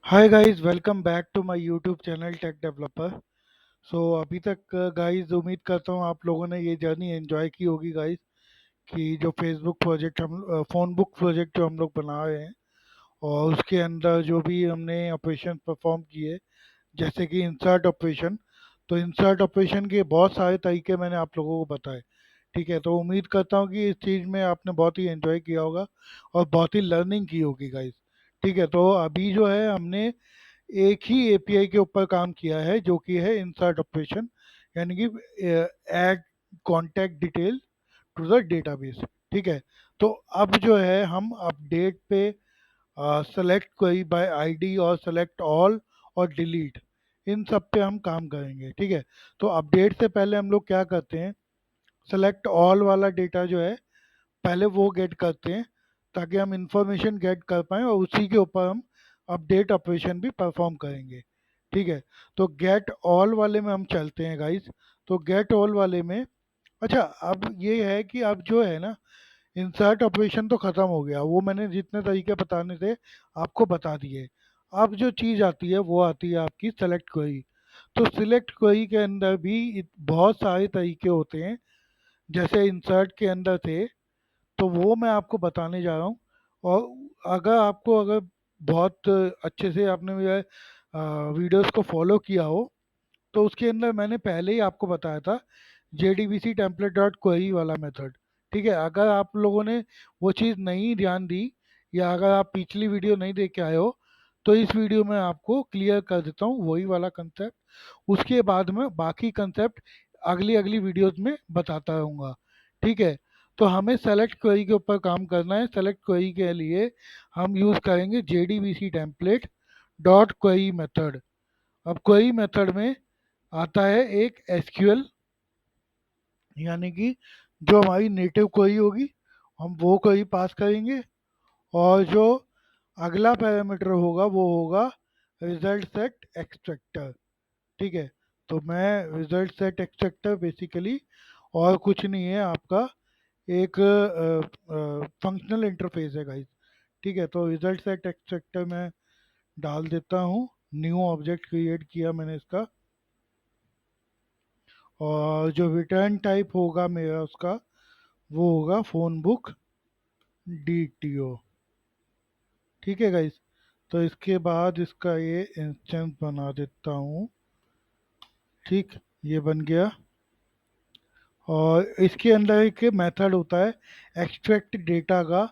Hi guys, welcome back to my YouTube channel tech developer. So अभी तक guys उम्मीद करता हूँ आप लोगों ने ये जर्नी एंजॉय की होगी गाइस। कि जो फेसबुक प्रोजेक्ट हम फ़ोन बुक प्रोजेक्ट जो हम लोग बना रहे हैं और उसके अंदर जो भी हमने ऑपरेशन परफॉर्म किए, जैसे कि इंसर्ट ऑपरेशन। तो इंसर्ट ऑपरेशन के बहुत सारे तरीके मैंने आप लोगों को बताए। ठीक है, तो उम्मीद करता हूँ कि इस चीज़ में आपने बहुत ही एंजॉय किया होगा और बहुत ही लर्निंग की होगी गाइस। ठीक है, तो अभी जो है हमने एक ही एपीआई के ऊपर काम किया है जो कि है इंसर्ट ऑपरेशन, यानी कि add contact detail to the database. ठीक है, तो अब जो है हम अपडेट पे सेलेक्ट क्वेरी बाय आईडी और सेलेक्ट ऑल और डिलीट, इन सब पे हम काम करेंगे। ठीक है, तो अपडेट से पहले हम लोग क्या करते हैं, सेलेक्ट ऑल वाला डेटा जो है पहले वो गेट करते हैं ताकि हम इंफॉर्मेशन गेट कर पाएँ और उसी के ऊपर हम अपडेट ऑपरेशन भी परफॉर्म करेंगे। ठीक है, तो गेट ऑल वाले में हम चलते हैं गाइस। तो गेट ऑल वाले में, अच्छा, अब ये है कि अब जो है ना, इंसर्ट ऑपरेशन तो ख़त्म हो गया, वो मैंने जितने तरीके बताने थे आपको बता दिए। अब जो चीज़ आती है वो आती है आपकी सेलेक्ट क्वेरी। तो सिलेक्ट क्वेरी के अंदर भी बहुत सारे तरीके होते हैं, जैसे इंसर्ट के अंदर थे, तो वो मैं आपको बताने जा रहा हूँ। और अगर बहुत अच्छे से आपने मेरे वीडियोस को फॉलो किया हो, तो उसके अंदर मैंने पहले ही आपको बताया था JDBC टेम्पलेट डॉट क्वेरी वाला मेथड। ठीक है, अगर आप लोगों ने वो चीज़ नहीं ध्यान दी या अगर आप पिछली वीडियो नहीं देख के आए हो, तो इस वीडियो में आपको क्लियर कर देता हूँ वही वाला कंसेप्ट। उसके बाद में बाकी कंसेप्ट अगली अगली वीडियोस में बताता रहूँगा। ठीक है, तो हमें सेलेक्ट क्वेरी के ऊपर काम करना है। सेलेक्ट क्वेरी के लिए हम यूज़ करेंगे JDBC template dot query method. अब क्वेरी मेथड में आता है एक एसक्यूएल, यानी कि जो हमारी नेटिव क्वेरी होगी हम वो क्वेरी पास करेंगे, और जो अगला पैरामीटर होगा वो होगा रिजल्ट सेट एक्सट्रैक्टर। ठीक है, तो मैं रिजल्ट सेट एक्सट्रैक्टर बेसिकली और कुछ नहीं है, आपका एक फंक्शनल इंटरफेस है गाइस। ठीक है, तो रिजल्ट सेट एक्सट्रैक्टर में डाल देता हूँ, न्यू ऑब्जेक्ट क्रिएट किया मैंने इसका, और जो रिटर्न टाइप होगा मेरा उसका वो होगा फ़ोन बुक DTO। ठीक है गाइस, तो इसके बाद इसका ये इंस्टेंस बना देता हूँ। ठीक, ये बन गया। और इसके अंदर एक मेथड होता है एक्सट्रैक्ट डेटा का,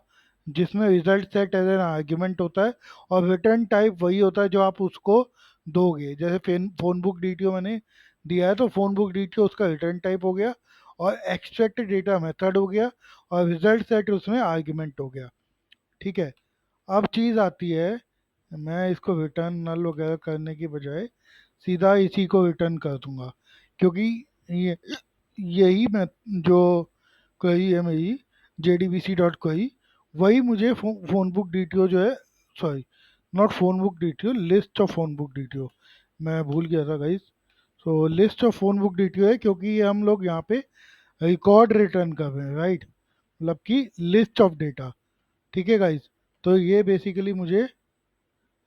जिसमें result set as an argument होता है, और रिटर्न टाइप वही होता है जो आप उसको दोगे। जैसे फ़ोन बुक DTO मैंने दिया है, तो फ़ोन बुक DTO उसका रिटर्न टाइप हो गया, और एक्सट्रैक्ट डेटा मेथड हो गया, और रिजल्ट सेट उसमें आर्ग्यूमेंट हो गया। ठीक है, अब चीज़ आती है, मैं इसको रिटर्न नल वगैरह करने की बजाय सीधा इसी को रिटर्न कर दूंगा, क्योंकि ये यही मैं जो क्वेरी है मेरी JDBC डॉट क्वेरी, वही मुझे फ़ोन बुक DTO जो है, sorry, not phone book DTO, list of phone book DTO, मैं भूल गया था guys. So list of phone book DTO है, क्योंकि ये हम लोग यहाँ पे रिकॉर्ड रिटर्न कर रहे हैं, राइट, मतलब कि लिस्ट ऑफ डेटा। ठीक है गाइस, तो ये बेसिकली मुझे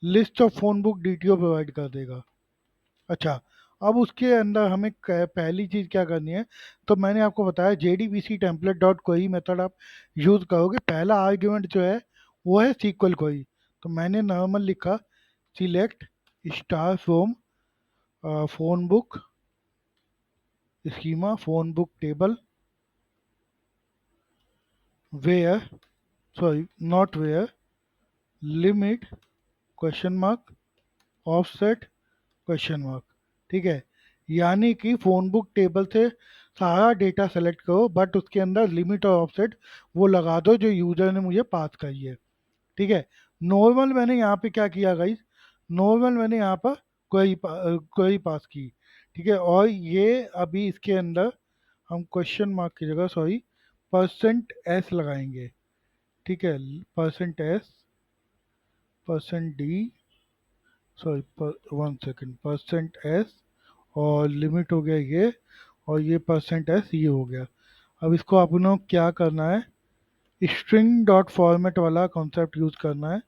list of phone book DTO provide कर देगा। अच्छा, अब उसके अंदर हमें पहली चीज़ क्या करनी है, तो मैंने आपको बताया JDBC template dot query method आप यूज़ करोगे। पहला आर्ग्यूमेंट जो है वो है सीक्वल क्वेरी। तो मैंने नॉर्मल लिखा select star from phone book schema phone book table where, sorry not where, limit question mark offset question mark. ठीक है, यानी कि फ़ोन बुक टेबल से सारा डेटा सेलेक्ट करो, बट उसके अंदर लिमिट और ऑफसेट वो लगा दो जो यूज़र ने मुझे पास करी है। ठीक है, नॉर्मल मैंने यहाँ पे क्या किया गाइस, नॉर्मल मैंने यहाँ पर क्वेरी पास की। ठीक है, और ये अभी इसके अंदर हम क्वेश्चन मार्क की जगह, सॉरी, %s लगाएंगे। ठीक है, %s, %d, sorry, 1 second, %s, और लिमिट हो गया ये, और ये %s ये हो गया। अब इसको अपनों क्या करना है, स्ट्रिंग डॉट फॉर्मेट वाला कॉन्सेप्ट यूज़ करना है,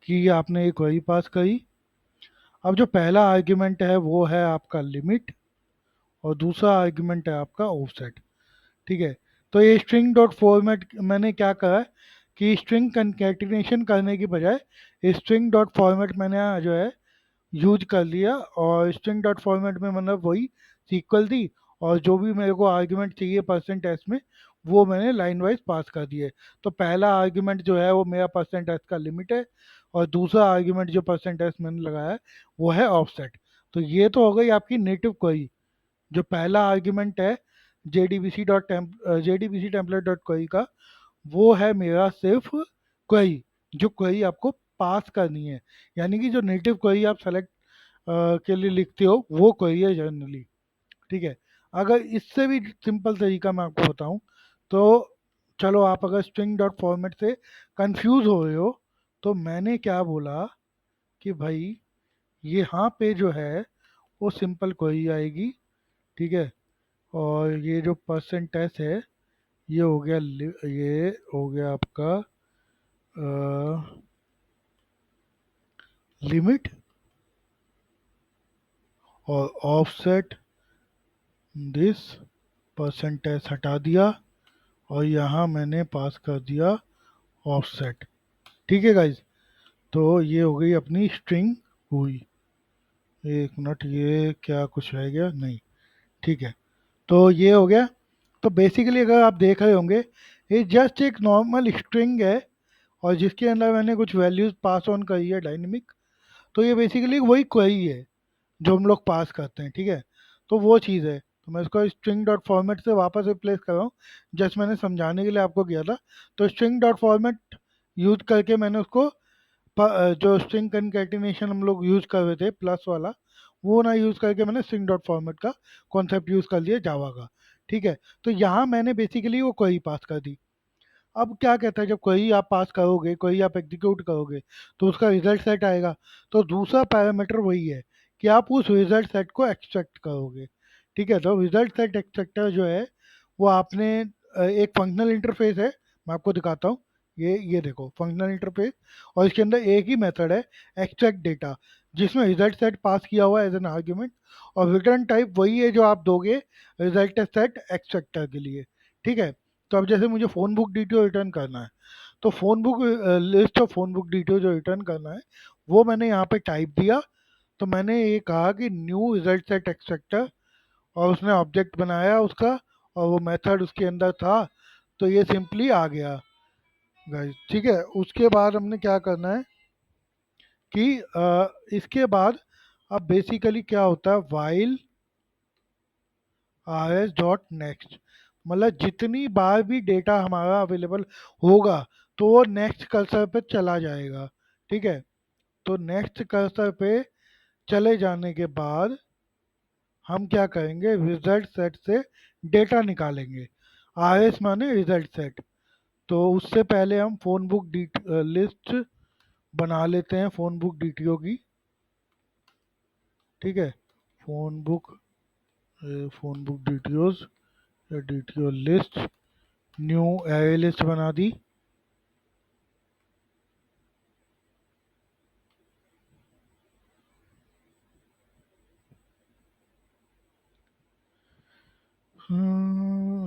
कि आपने एक क्वेरी पास करी, अब जो पहला आर्ग्यूमेंट है वो है आपका लिमिट, और दूसरा आर्ग्यूमेंट है आपका ऑफसेट। ठीक है। तो ये स्ट्रिंग डॉट फॉर्मेट मैंने क्या करा है कि स्ट्रिंग कंकैटिनेशन करने की बजाय स्ट्रिंग डॉट फॉर्मेट मैंने यहाँ जो है यूज कर लिया, और स्ट्रिंग डॉट फॉर्मेट में मतलब वही सीक्वल दी, और जो भी मेरे को आर्ग्यूमेंट चाहिए परसेंट एस में वो मैंने लाइन वाइज पास कर दिए। तो पहला आर्ग्यूमेंट जो है वो मेरा परसेंट एस का लिमिट है, और दूसरा आर्ग्यूमेंट जो परसेंट एस मैंने लगाया है वो है ऑफसेट। तो ये तो हो गई आपकी नेटिव क्वेरी। जो पहला आर्ग्यूमेंट है JDBC टेम्पलेट डॉट क्वेरी का, वो है मेरा सिर्फ क्वेरी, जो क्वेरी आपको पास करनी है, यानी कि जो नेटिव क्वेरी आप सेलेक्ट के लिए लिखते हो वो क्वेरी है जनरली। ठीक है। अगर इससे भी सिंपल तरीका मैं आपको बताऊं, तो चलो आप अगर स्ट्रिंग डॉट फॉर्मेट से कंफ्यूज हो रहे हो, तो मैंने क्या बोला कि भाई यहाँ पे जो है वो सिंपल क्वेरी आएगी। ठीक है। और ये जो परसेंट एस है ये हो गया ये हो गया आपका लिमिट, और ऑफसेट दिस परसेंट एस हटा दिया, और यहाँ मैंने पास कर दिया ऑफसेट। ठीक है गाइज। तो ये हो गई अपनी स्ट्रिंग हुई। एक मिनट, ये क्या कुछ रह गया? नहीं। ठीक है। तो ये हो गया। तो बेसिकली अगर आप देख रहे होंगे, ये जस्ट एक नॉर्मल स्ट्रिंग है, और जिसके अंदर मैंने कुछ वैल्यूज पास ऑन करी है डायनेमिक। तो ये बेसिकली वही क्वेरी है जो हम लोग पास करते हैं। ठीक है। तो वो चीज़ है, तो मैं इसको स्ट्रिंग डॉट फॉर्मेट से वापस रिप्लेस कर रहा हूँ, जस्ट मैंने समझाने के लिए आपको किया था। तो स्ट्रिंग डॉट फॉर्मेट यूज करके मैंने उसको जो स्ट्रिंग कंकैटिनेशन हम लोग यूज कर रहे थे प्लस वाला, वो ना यूज करके मैंने स्ट्रिंग डॉट फॉर्मेट का कॉन्सेप्ट यूज कर लिया जावा का। ठीक है। तो यहाँ मैंने बेसिकली वो क्वेरी पास कर दी। अब क्या कहता है, जब क्वेरी आप पास करोगे, क्वेरी आप एग्जीक्यूट करोगे, तो उसका रिजल्ट सेट आएगा। तो दूसरा पैरामीटर वही है कि आप उस रिजल्ट सेट को एक्सट्रैक्ट करोगे। ठीक है। तो रिजल्ट सेट एक्सट्रैक्टर जो है वो आपने एक फंक्शनल इंटरफेस है, मैं आपको दिखाता हूँ। ये देखो फंक्शनल इंटरफेस, और इसके अंदर एक ही मेथड है एक्सट्रैक्ट डेटा, जिसमें रिजल्ट सेट पास किया हुआ है एज एन आर्ग्यूमेंट, और रिटर्न टाइप वही है जो आप दोगे रिजल्ट सेट एक्सट्रैक्टर के लिए। ठीक है। तो अब जैसे मुझे फ़ोन बुक डिटेल रिटर्न करना है, तो phone book list of phone book detail जो रिटर्न करना है वो मैंने यहाँ पे टाइप दिया। तो मैंने ये कहा कि न्यू रिजल्ट सेट एक्सट्रैक्टर, और उसने ऑब्जेक्ट बनाया उसका, और वो मेथड उसके अंदर था। तो ये सिंपली आ गया गाइस। ठीक है। उसके बाद हमने क्या करना है कि इसके बाद अब बेसिकली क्या होता है, while are S dot next, मतलब जितनी बार भी डेटा हमारा अवेलेबल होगा तो वो नेक्स्ट कर्सर पे चला जाएगा। ठीक है। तो नेक्स्ट कर्सर पे चले जाने के बाद हम क्या करेंगे, रिजल्ट सेट से डेटा निकालेंगे। आर एस माने रिजल्ट सेट। तो उससे पहले हम फ़ोन बुक लिस्ट बना लेते हैं, फ़ोन बुक डीटीओ की। ठीक है। फ़ोन बुक फ़ोन बुक डीटीओज या DTO list, new array list बना दी।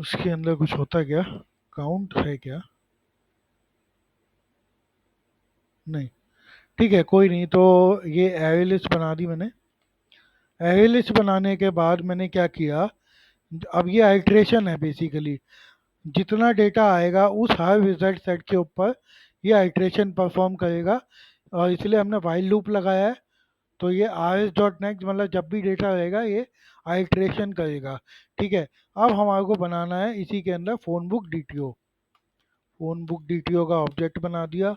इसके अंदर कुछ होता क्या, काउंट है क्या? नहीं। ठीक है, कोई नहीं। तो ये एरे लिस्ट बना दी मैंने। एरे लिस्ट बनाने के बाद मैंने क्या किया, अब ये आइट्रेशन है बेसिकली, जितना डेटा आएगा उस हर रिजल्ट सेट के ऊपर ये आइट्रेशन परफॉर्म करेगा, और इसलिए हमने वाइल लूप लगाया है। तो ये आर एस डॉट नेक्स्ट मतलब जब भी डेटा रहेगा ये आइट्रेशन करेगा। ठीक है। अब हमारे को बनाना है इसी के अंदर phone book DTO. Phone book DTO का ऑब्जेक्ट बना दिया,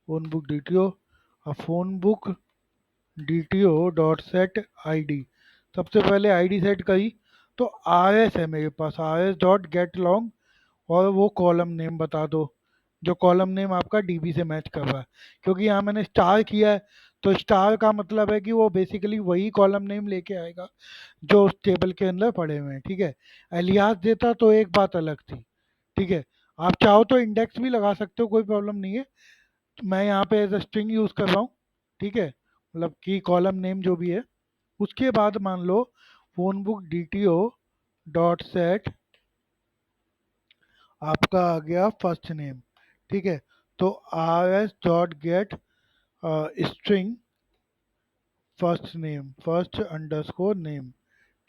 फ़ोन बुक डीटीओ। अब phone book DTO dot set ID, सबसे पहले आईडी सेट करी। तो आर एस है मेरे पास, R S dot get long, और वो कॉलम नेम बता दो, जो कॉलम नेम आपका डीबी से मैच कर रहा है। क्योंकि यहाँ मैंने स्टार किया है, तो स्टार का मतलब है कि वो बेसिकली वही कॉलम नेम लेके आएगा जो उस टेबल के अंदर पड़े हुए हैं। ठीक है। एलियास देता तो एक बात अलग थी। ठीक है। आप चाहो तो इंडेक्स भी लगा सकते हो, कोई प्रॉब्लम नहीं है। तो मैं यहाँ पे एज अ स्ट्रिंग यूज़ कर रहा हूँ। ठीक है, मतलब की कॉलम नेम जो भी है। उसके बाद मान लो phone book DTO dot set आपका आ गया फर्स्ट नेम। ठीक है, तो RS dot get string first name, first underscore name.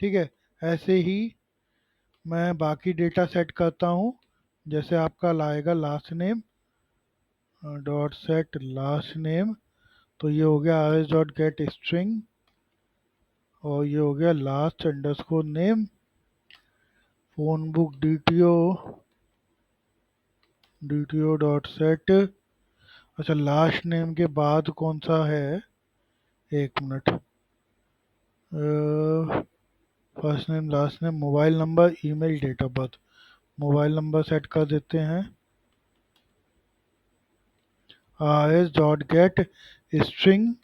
ठीक है, ऐसे ही मैं बाकी डेटा सेट करता हूँ। जैसे आपका लाएगा last name dot set last name, तो ये हो गया RS डॉट गेट स्ट्रिंग, और ये हो गया last underscore name. Phone book DTO dot set. अच्छा, लास्ट नेम के बाद कौन सा है, एक minute. First name last name mobile number email date of birth, mobile number set कर देते हैं। RS डॉट गेट स्ट्रिंग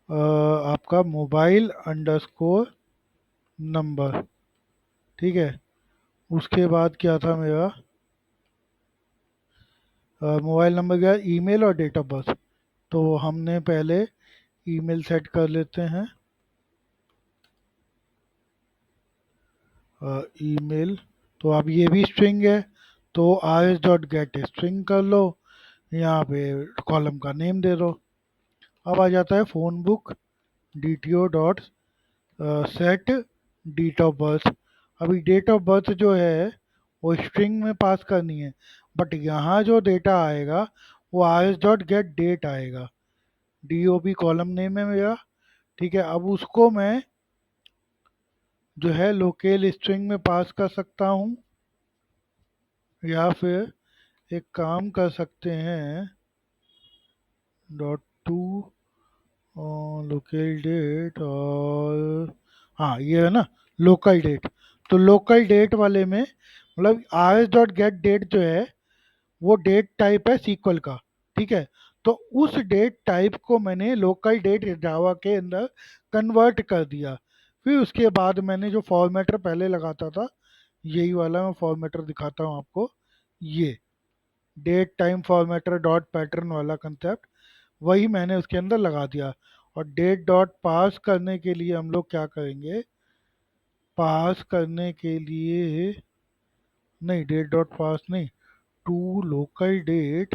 आपका मोबाइल अंडरस्कोर नंबर। ठीक है, उसके बाद क्या था मेरा, मोबाइल नंबर गया, ईमेल और डेट ऑफ बर्थ। तो हमने पहले ईमेल सेट कर लेते हैं, ईमेल। तो अब ये भी स्ट्रिंग है, तो RS डॉट गेट स्ट्रिंग कर लो, यहाँ पे कॉलम का नेम दे दो। अब आ जाता है phone book DTO dot set date of birth. अभी डेट ऑफ बर्थ जो है वो स्ट्रिंग में पास करनी है, बट यहाँ जो डेटा आएगा वो RS डॉट गेट डेट आएगा, DOB कॉलम नेम है मेरा। ठीक है, अब उसको मैं जो है लोकल स्ट्रिंग में पास कर सकता हूँ, या फिर एक काम कर सकते हैं, डॉट टू लोकल डेट, और हाँ ये है ना लोकल डेट। तो लोकल डेट वाले में मतलब RS डॉट गेट डेट जो है वो डेट टाइप है सीक्वल का। ठीक है, तो उस डेट टाइप को मैंने लोकल डेट जावा के अंदर कन्वर्ट कर दिया। फिर उसके बाद मैंने जो फॉर्मेटर पहले लगाता था, यही वाला मैं फॉर्मेटर दिखाता हूँ आपको, ये date time formatter dot pattern वाला कंसेप्ट, वही मैंने उसके अंदर लगा दिया। और डेट डॉट पास करने के लिए हम लोग क्या करेंगे, पास करने के लिए नहीं, डेट डॉट पास नहीं, टू लोकल डेट।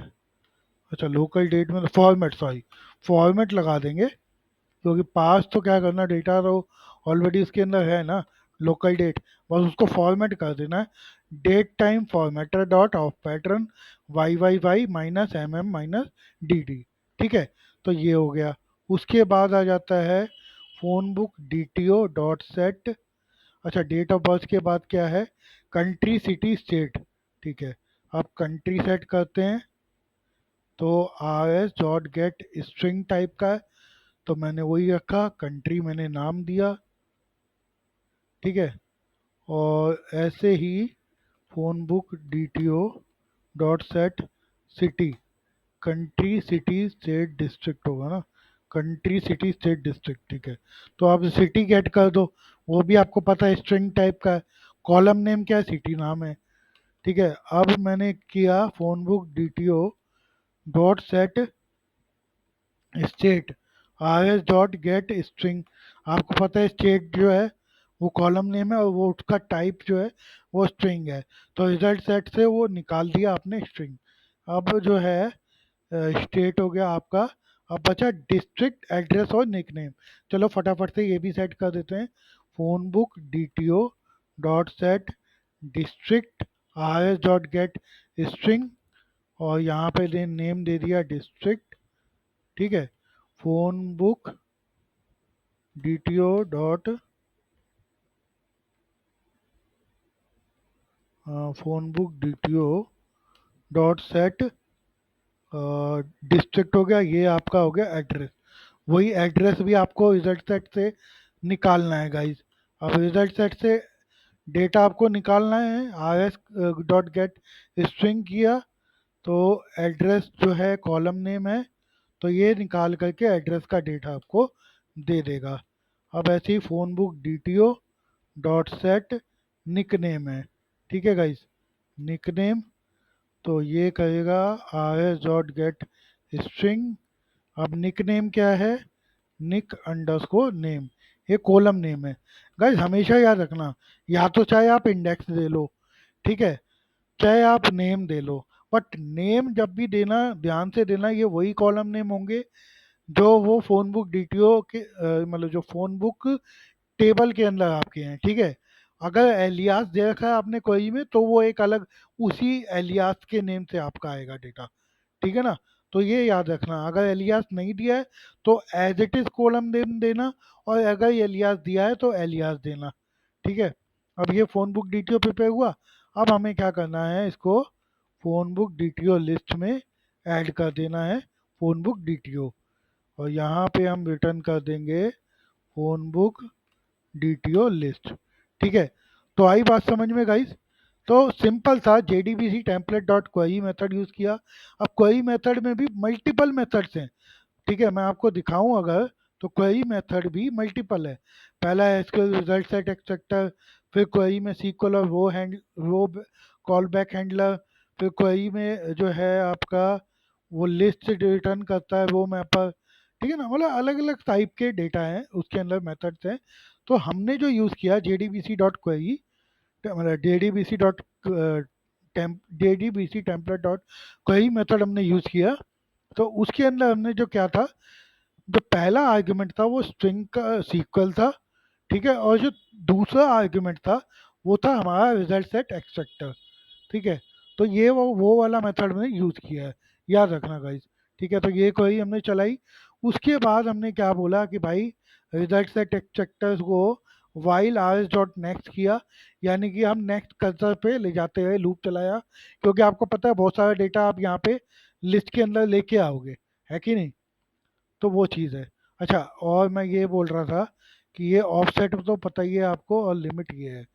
अच्छा, लोकल डेट में फॉर्मेट, सॉरी, फॉर्मेट लगा देंगे, क्योंकि पास तो क्या करना, डेटा तो ऑलरेडी उसके अंदर है ना, लोकल डेट, बस उसको फॉर्मेट कर देना है। Date time formatter dot of pattern YYY minus MM minus DD। ठीक है, तो ये हो गया। उसके बाद आ जाता है phone book DTO dot set. अच्छा, डेट ऑफ बर्थ के बाद क्या है, कंट्री सिटी स्टेट। ठीक है, अब कंट्री सेट करते हैं, तो RS dot get string type का है, तो मैंने वही रखा, कंट्री मैंने नाम दिया। ठीक है, और ऐसे ही phone book DTO dot set city, country city state district होगा ना, कंट्री सिटी स्टेट डिस्ट्रिक्ट। ठीक है, तो आप सिटी गेट कर दो, वो भी आपको पता है स्ट्रिंग टाइप का है, कॉलम नेम क्या है, सिटी नाम है। ठीक है, अब मैंने किया phone book DTO dot set state, RS dot get string. आपको पता है स्टेट जो है वो कॉलम नेम है, और वो उसका टाइप जो है वो स्ट्रिंग है, तो रिजल्ट सेट से वो निकाल दिया आपने स्ट्रिंग। अब जो है स्टेट हो गया आपका। अब बचा डिस्ट्रिक्ट एड्रेस और निकनेम। चलो फटाफट से ये भी सेट कर देते हैं, phone book DTO dot set district RS dot get string, और यहाँ पे नेम दे दिया डिस्ट्रिक्ट। ठीक है, phone book DTO dot phone book DTO dot set district हो गया, ये आपका हो गया एड्रेस। वही एड्रेस भी आपको रिजल्ट सेट से निकालना है गाइज। अब रिजल्ट सेट से डेटा आपको निकालना है, RS डॉट गेट स्ट्रिंग किया, तो एड्रेस जो है कॉलम नेम है, तो ये निकाल करके एड्रेस का डेटा आपको दे देगा। अब ऐसे ही phone book DTO dot set nick name है। ठीक है गाइज, निक नेम, तो ये कहेगा RS डॉट गेट स्ट्रिंग अब निक नेम क्या है, निक अंडरस्कोर नेम, ये कॉलम नेम है। गाइस हमेशा याद रखना, या तो चाहे आप इंडेक्स दे लो, ठीक है, चाहे आप name they low, but name जब भी देना ध्यान से देना, ये वही कॉलम नेम होंगे जो वो फोन बुक डीटीओ के मतलब जो फोन बुक टेबल के अंदर आपके हैं, ठीक है। अगर एलियास दे रखा है आपने क्वेरी में, तो वो एक अलग उसी एलियास के नेम से आपका आएगा डेटा, ठीक है ना। तो ये याद रखना, अगर एलियास नहीं दिया है तो as it is column name देना, और अगर एलियास दिया है तो एलियास देना, ठीक है। अब ये फ़ोन बुक डीटीओ प्रिपेयर हुआ। अब हमें क्या करना है, इसको फ़ोन बुक डीटीओ लिस्ट में ऐड कर देना है, फ़ोन बुक डीटीओ। और यहाँ पे हम रिटर्न कर देंगे फ़ोन बुक डीटीओ लिस्ट, ठीक है। तो आई बात समझ में गाइस। तो सिंपल था, JDBC template dot query method use किया। अब क्वेरी मेथड में भी मल्टीपल मेथड्स हैं, ठीक है। मैं आपको दिखाऊं अगर, तो क्वेरी मेथड भी मल्टीपल है। पहला है एसक्यूएल रिजल्ट सेट एक्सट्रैक्टर, फिर क्वेरी में सीक्वल और रो कॉल बैक हैंडलर, फिर क्वेरी में जो है आपका वो लिस्ट रिटर्न करता है वो मैपर, ठीक है ना। मतलब अलग अलग टाइप के डेटा हैं उसके अंदर, मेथड्स हैं। तो हमने जो यूज़ किया JDBC डॉट क्वेरी, मतलब JDBC dot JDBC template dot query method हमने यूज़ किया। तो उसके अंदर हमने जो क्या था, जो पहला आर्ग्यूमेंट था वो स्ट्रिंग का सीक्वल था, ठीक है। और जो दूसरा आर्ग्यूमेंट था वो था हमारा रिजल्ट सेट एक्सट्रैक्टर, ठीक है। तो ये वो वाला मेथड मैंने यूज़ किया है, याद रखना गाइस, ठीक है। तो ये क्वेरी हमने चलाई। उसके बाद हमने क्या बोला कि भाई रिजल्ट सेट एक्सट्रैक्टर्स को वाइल आर डॉट नेक्स्ट किया, यानी कि हम नेक्स्ट कर्सर पे ले जाते हुए लूप चलाया, क्योंकि आपको पता है बहुत सारा डेटा आप यहाँ पे लिस्ट के अंदर लेके आओगे, है कि नहीं। तो वो चीज़ है। अच्छा, और मैं ये बोल रहा था कि ये ऑफसेट तो पता ही है आपको, और लिमिट ये है,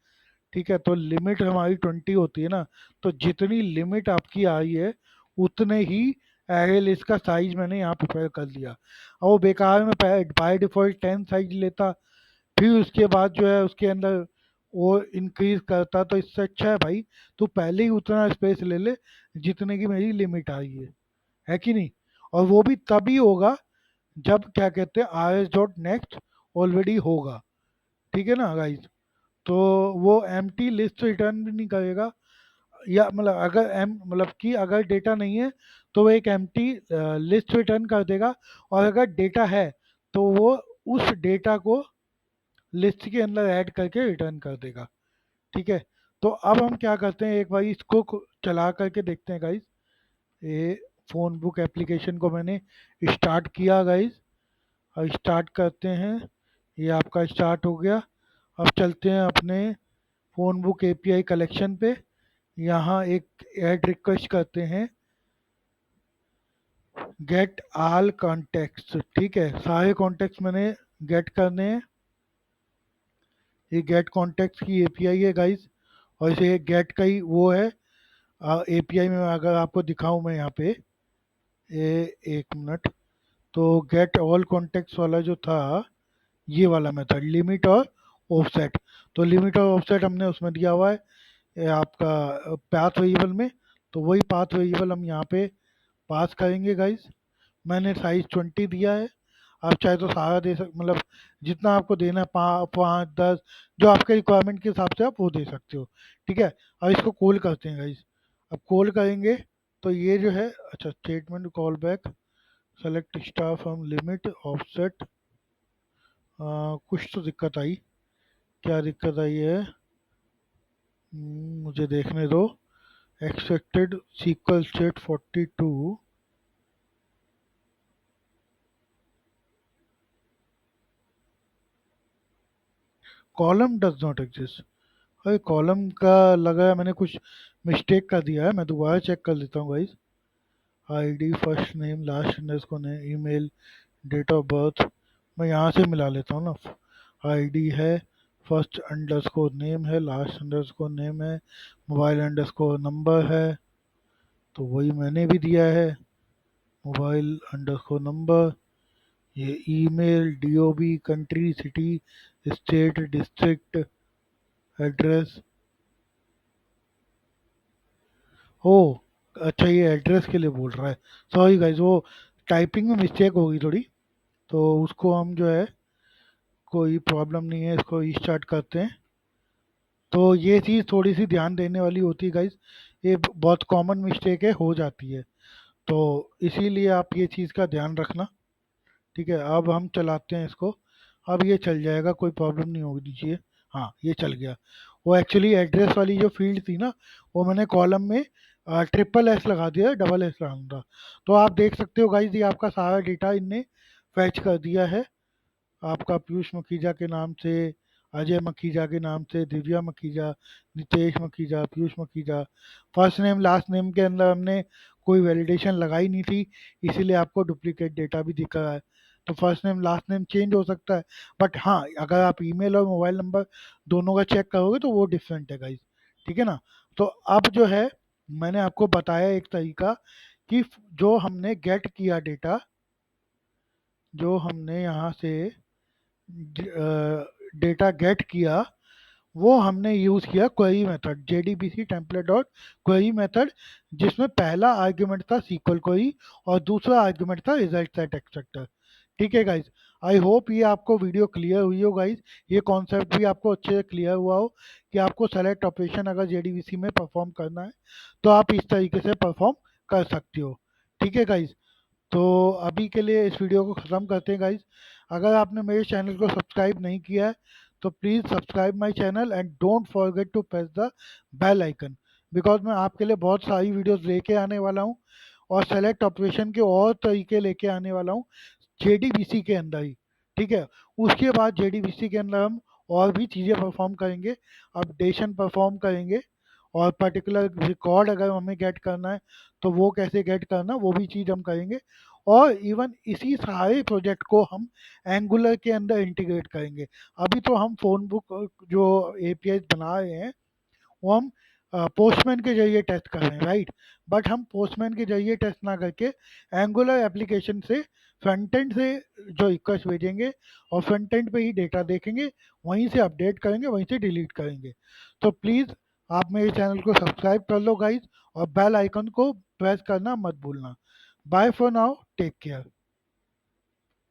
ठीक है। तो लिमिट हमारी 20 होती है ना, तो जितनी लिमिट आपकी आई है उतने ही एरे लिस्ट का साइज मैंने यहाँ प्रिपेयर कर दिया। और वो बेकार में बाय डिफॉल्ट 10 साइज लेता, फिर उसके बाद जो है उसके अंदर वो इंक्रीज करता। तो इससे अच्छा है भाई तू पहले ही उतना स्पेस ले ले जितने की मेरी लिमिट आई है कि नहीं। और वो भी तभी होगा जब क्या कहते हैं are S dot next already होगा, ठीक है ना गाइज। तो वो एम टी लिस्ट रिटर्न भी नहीं करेगा, या मतलब अगर एम मतलब कि अगर डेटा नहीं है तो वो एक एम टी लिस्ट रिटर्न कर देगा, और अगर डेटा है तो वो उस डेटा को लिस्ट के अंदर ऐड करके रिटर्न कर देगा, ठीक है। तो अब हम क्या करते हैं, एक बार इसको चला करके देखते हैं गाइज। ये फ़ोन बुक एप्लीकेशन को मैंने स्टार्ट किया गाइज, और स्टार्ट करते हैं। ये आपका स्टार्ट हो गया। अब चलते हैं अपने फ़ोन बुक एपीआई कलेक्शन पे। यहाँ एक ऐड रिक्वेस्ट करते हैं, गेट आल कॉन्टेक्ट्स, ठीक है। सारे कॉन्टेक्ट्स मैंने गेट करने हैं। ये गेट कॉन्टेक्ट्स की एपीआई है गाइस, और इसे गेट का ही वो है। एपीआई में अगर आपको दिखाऊं मैं यहाँ पे, ये एक मिनट, तो गेट ऑल कॉन्टेक्ट्स वाला जो था, ये वाला मेथड लिमिट और ऑफसेट। तो लिमिट और ऑफसेट हमने उसमें दिया हुआ है, ये आपका पाथ वेरिएबल में। तो वही पाथ वेरिएबल हम यहाँ पे पास करेंगे गाइस। मैंने साइज 20 दिया है, आप चाहे तो सारा दे सक मतलब जितना आपको देना है, 5 10 जो आपके रिक्वायरमेंट के हिसाब से आप वो दे सकते हो, ठीक है। अब इसको कॉल करते हैं गाइस। अब कॉल करेंगे तो ये जो है, अच्छा statement call back select star from limit offset. कुछ तो दिक्कत आई, क्या दिक्कत आई है, मुझे देखने दो। Expected SQL state 42, column does not exist. अरे कॉलम का लगा है मैंने कुछ मिस्टेक कर दिया है, मैं दोबारा चेक कर लेता हूँ guys. ID first name last underscore name email date of birth, मैं यहाँ से मिला लेता हूँ ना। आईडी है, फर्स्ट अंडरस्कोर नेम है, लास्ट अंडरस्कोर नेम है, मोबाइल अंडरस्कोर नंबर है, तो वही मैंने भी दिया है, मोबाइल अंडरस्कोर नंबर। ये email, DOB, country, city, state, district, address. ओ, अच्छा ये एड्रेस के लिए बोल रहा है, सॉरी गाइज, वो टाइपिंग में मिस्टेक होगी थोड़ी, तो उसको हम जो है, कोई प्रॉब्लम नहीं है, इसको रीस्टार्ट करते हैं। तो ये चीज़ थोड़ी सी ध्यान देने वाली होती है गाइज, ये बहुत कॉमन मिस्टेक है, हो जाती है। तो इसीलिए आप ये चीज़ का ध्यान रखना। ठीक है, अब हम चलाते हैं इसको। अब ये चल जाएगा, कोई प्रॉब्लम नहीं होगी चाहिए। हाँ, ये चल गया। वो एक्चुअली एड्रेस वाली जो फील्ड थी ना, वो मैंने कॉलम में ट्रिपल एस लगा दिया, डबल एस लगाना था। तो आप देख सकते हो गाइज, ये आपका सारा डेटा इनने फैच कर दिया है। आपका पीयूष मखीजा के नाम से, अजय मखीजा के नाम से, Divya Makhija, Nitesh Makhija, Piyush Makhija. First name last name के अंदर हमने कोई वैलिडेशन लगाई नहीं थी, इसीलिए आपको डुप्लीकेट डेटा भी दिख रहा है। तो first name last name change हो सकता है, बट हाँ, अगर आप ईमेल और मोबाइल नंबर दोनों का चेक करोगे तो वो डिफरेंट है गाइज। ठीक है ना। तो अब जो है, मैंने आपको बताया एक तरीका कि जो हमने गेट किया डेटा, जो हमने यहाँ से डेटा गेट किया, वो हमने यूज़ किया query method, JDBC template dot query method, जिसमें पहला आर्ग्यूमेंट था SQL क्वेरी और दूसरा आर्ग्यूमेंट था रिजल्ट सेट एक्सट्रैक्टर। ठीक है गाइज, आई होप ये आपको वीडियो क्लियर हुई हो गाइज, ये कॉन्सेप्ट भी आपको अच्छे से क्लियर हुआ हो कि आपको सेलेक्ट ऑपरेशन अगर JDBC में परफॉर्म करना है तो आप इस तरीके से परफॉर्म कर सकते हो। ठीक है गाइज, तो अभी के लिए इस वीडियो को ख़त्म करते हैं गाइज। अगर आपने मेरे चैनल को सब्सक्राइब नहीं किया है तो please subscribe my channel and don't forget to press the bell icon, because मैं आपके लिए बहुत सारी वीडियोस लेके आने वाला हूँ और सेलेक्ट ऑपरेशन के और तरीके लेके आने वाला हूँ JDBC के अंदर ही। ठीक है, उसके बाद JDBC के अंदर हम और भी चीज़ें परफॉर्म करेंगे, अपडेशन परफॉर्म करेंगे, और पर्टिकुलर रिकॉर्ड अगर हमें गेट करना है तो वो कैसे गेट करना, वो भी चीज़ हम करेंगे। और इवन इसी सारे प्रोजेक्ट को हम एंगुलर के अंदर इंटीग्रेट करेंगे। अभी तो हम फ़ोन बुक जो API बना रहे हैं, वो हम पोस्टमैन के जरिए टेस्ट कर रहे हैं, राइट। बट हम पोस्टमैन के जरिए टेस्ट ना करके एंगुलर एप्लीकेशन से फ्रंट एंड से जो रिक्वेस्ट भेजेंगे और फ्रंट एंड पे ही डेटा देखेंगे, वहीं से अपडेट करेंगे, वहीं से डिलीट करेंगे। तो प्लीज़ आप मेरे चैनल को सब्सक्राइब कर लो गाइज, और बेल आइकन को प्रेस करना मत भूलना। Bye for now, take care.